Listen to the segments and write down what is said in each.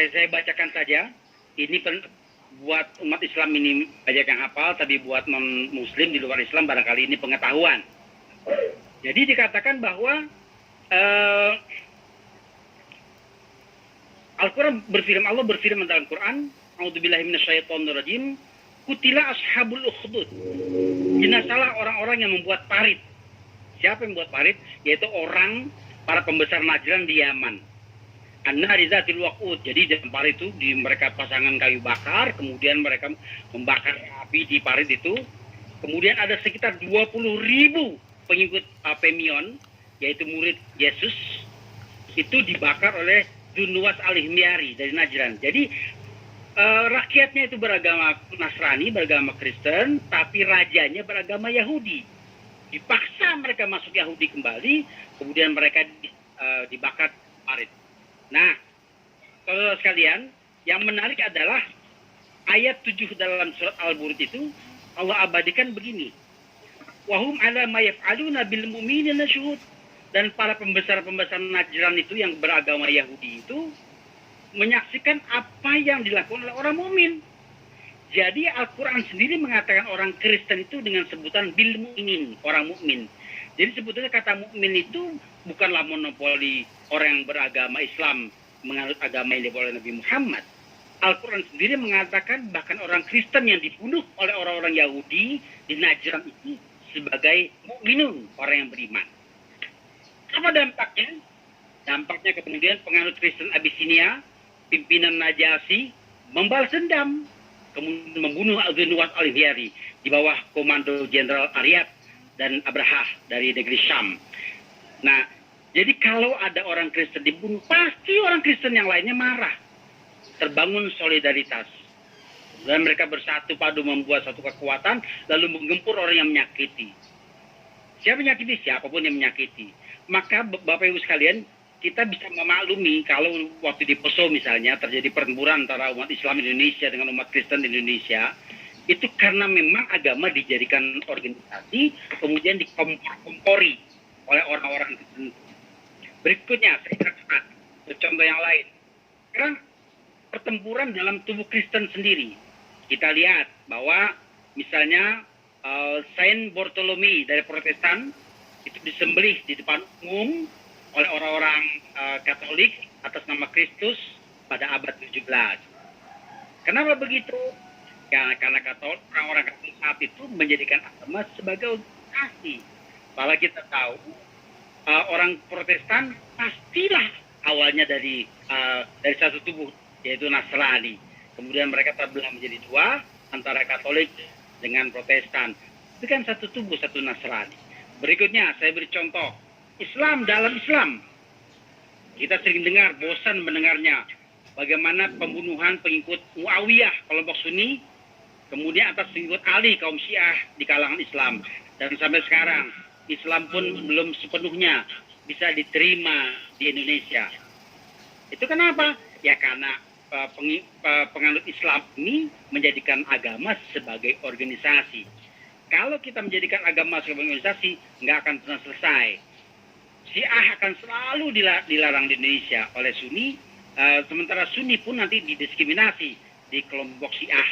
Saya bacakan saja. Ini buat umat Islam ini banyak yang hafal, tapi buat non-Muslim di luar Islam barangkali ini pengetahuan. Jadi dikatakan bahwa Allah berfirman dalam Quran, A'udzubillahi minasyaitonirrajim, kutila ashabul ukhdud. Binasalah orang-orang yang membuat parit. Siapa yang membuat parit? Yaitu para pembesar Najran di Yaman. An-nari dzatil waqud. Jadi dalam parit itu mereka pasangan kayu bakar, kemudian mereka membakar api di parit itu. Kemudian ada sekitar 20.000 pengikut Pemion, yaitu murid Yesus, itu dibakar oleh Dunwas al-Himyari dari Najran. Jadi rakyatnya itu beragama Nasrani, beragama Kristen, tapi rajanya beragama Yahudi. Dipaksa mereka masuk Yahudi kembali, kemudian mereka dibakar parit. Nah, saudara sekalian, yang menarik adalah ayat 7 dalam surat Al-Burud itu Allah abadikan begini. Wahum ala ma yaf'aluna bil mu'minina syuhud. Dan para pembesar-pembesar Najran itu yang beragama Yahudi itu menyaksikan apa yang dilakukan oleh orang mukmin. Jadi Al-Quran sendiri mengatakan orang Kristen itu dengan sebutan bil mu'minin, orang mukmin. Jadi sebetulnya kata mukmin itu bukanlah monopoli orang yang beragama Islam, menganut agama yang dibawa oleh Nabi Muhammad. Al-Quran sendiri mengatakan bahkan orang Kristen yang dibunuh oleh orang-orang Yahudi di Najran itu sebagai mukminun, orang yang beriman. Apa dampaknya? Dampaknya kemudian penganut Kristen Abyssinia, pimpinan Najasyi, membalas dendam, kemudian membunuh Dunwas al-Himyari di bawah komando Jenderal Aryab dan Abrahah dari negeri Syam. Nah, jadi kalau ada orang Kristen dibunuh, pasti orang Kristen yang lainnya marah. Terbangun solidaritas. Dan mereka bersatu padu membuat satu kekuatan, lalu menggempur orang yang menyakiti. Siapa menyakiti? Siapapun yang menyakiti. Maka Bapak Ibu sekalian, kita bisa memaklumi kalau waktu di Poso misalnya terjadi pertempuran antara umat Islam Indonesia dengan umat Kristen Indonesia, itu karena memang agama dijadikan organisasi, kemudian dikompori oleh orang-orang tertentu. Berikutnya, saya cepat, contoh yang lain. Sekarang pertempuran dalam tubuh Kristen sendiri. Kita lihat bahwa misalnya Saint Bartholomew dari Protestan itu disembelih di depan umum oleh orang-orang Katolik atas nama Kristus pada abad 17. Kenapa begitu? Karena orang-orang Katolik saat itu menjadikan agama sebagai organisasi. Kalau kita tahu orang Protestan pastilah awalnya dari satu tubuh, yaitu Nasrani. Kemudian mereka terbelah menjadi dua antara Katolik dengan Protestan. Itu kan satu tubuh, satu Nasrani. Berikutnya saya beri contoh Islam dalam Islam. Kita sering dengar, bosan mendengarnya, bagaimana pembunuhan pengikut Muawiyah kelompok Sunni, kemudian atas pengikut Ali kaum Syiah di kalangan Islam. Dan sampai sekarang Islam pun belum sepenuhnya bisa diterima di Indonesia. Itu kenapa? Ya karena penganut Islam ini menjadikan agama sebagai organisasi. Kalau kita menjadikan agama sebagai organisasi, nggak akan pernah selesai. Syiah akan selalu dilarang di Indonesia oleh Sunni, sementara Sunni pun nanti didiskriminasi di kelompok Syiah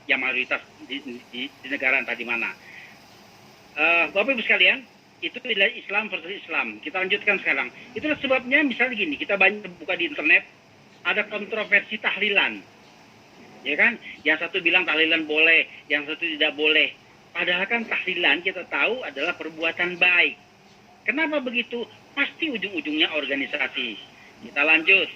yang mayoritas di negara entah di mana. Bapak Ibu sekalian, itu adalah Islam versus Islam. Kita lanjutkan sekarang. Itulah sebabnya misalnya gini, kita banyak buka di internet, ada kontroversi tahlilan. Ya kan? Yang satu bilang tahlilan boleh, yang satu tidak boleh. Padahal kan tahlilan kita tahu adalah perbuatan baik. Kenapa begitu? Pasti ujung-ujungnya organisasi. Kita lanjut.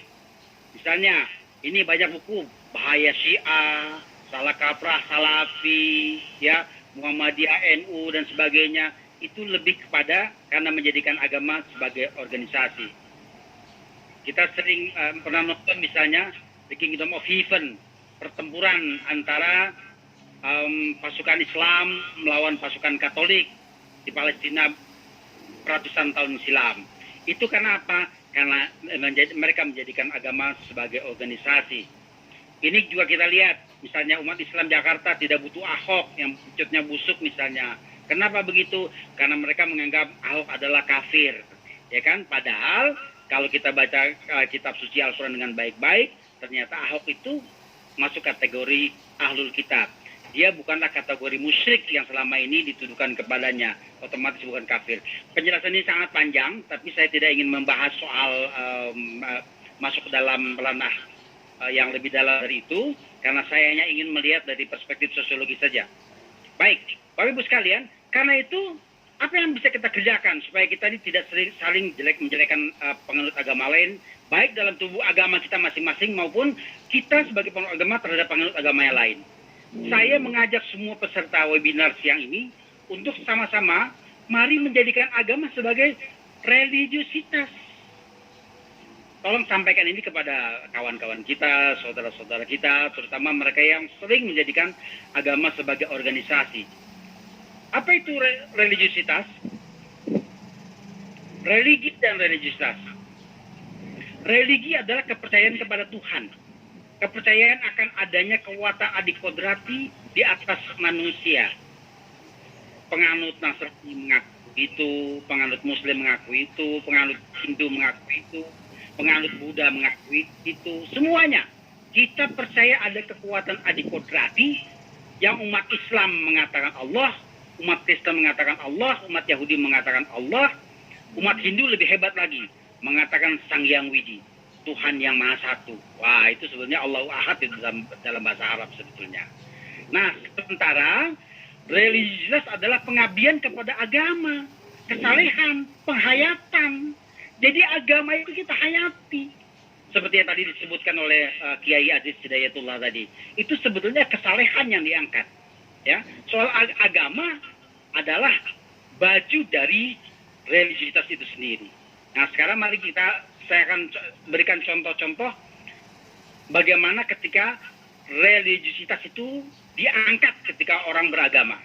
Misalnya, ini banyak buku bahaya Syiah, salah kaprah Salafi, ya, Muhammadiyah, NU dan sebagainya. Itu lebih kepada karena menjadikan agama sebagai organisasi. Kita sering pernah nonton misalnya The Kingdom of Heaven, pertempuran antara pasukan Islam melawan pasukan Katolik di Palestina ratusan tahun silam. Itu karena apa? Karena mereka menjadikan agama sebagai organisasi. Ini juga kita lihat, misalnya umat Islam Jakarta tidak butuh Ahok yang pucutnya busuk misalnya. Kenapa begitu? Karena mereka menganggap Ahok adalah kafir. Ya kan? Padahal kalau kita baca kitab suci Al-Quran dengan baik-baik, ternyata Ahok itu masuk kategori ahlul kitab. Dia bukanlah kategori musyrik yang selama ini dituduhkan kepadanya, otomatis bukan kafir. Penjelasan ini sangat panjang, tapi saya tidak ingin membahas soal masuk ke dalam ranah yang lebih dalam dari itu, karena saya hanya ingin melihat dari perspektif sosiologi saja. Baik, Bapak Ibu sekalian, karena itu apa yang bisa kita kerjakan supaya kita ini tidak saling menjelekkan penganut agama lain, baik dalam tubuh agama kita masing-masing maupun kita sebagai penganut agama terhadap penganut agama yang lain. Saya mengajak semua peserta webinar siang ini untuk sama-sama mari menjadikan agama sebagai religiositas. Tolong sampaikan ini kepada kawan-kawan kita, saudara-saudara kita, terutama mereka yang sering menjadikan agama sebagai organisasi. Apa itu religiositas? Religi dan religiositas. Religi adalah kepercayaan kepada Tuhan. Kepercayaan akan adanya kekuatan adikodrati di atas manusia. Penganut Nasrani mengaku itu, penganut Muslim mengaku itu, penganut Hindu mengaku itu, penganut Buddha mengaku itu, semuanya. Kita percaya ada kekuatan adikodrati yang umat Islam mengatakan Allah, umat Kristen mengatakan Allah, umat Yahudi mengatakan Allah, umat Hindu lebih hebat lagi, mengatakan Sang Hyang Widi, Tuhan yang Maha Satu. Wah, itu sebenarnya Allahu Ahad itu dalam bahasa Arab sebetulnya. Nah, sementara religius adalah pengabdian kepada agama, kesalehan, penghayatan. Jadi agama itu kita hayati. Seperti yang tadi disebutkan oleh Kiai Aziz Hidayatullah tadi. Itu sebetulnya kesalehan yang diangkat. Ya, soal agama adalah baju dari religiositas itu sendiri. Nah, sekarang mari saya akan berikan contoh-contoh bagaimana ketika religiositas itu diangkat ketika orang beragama.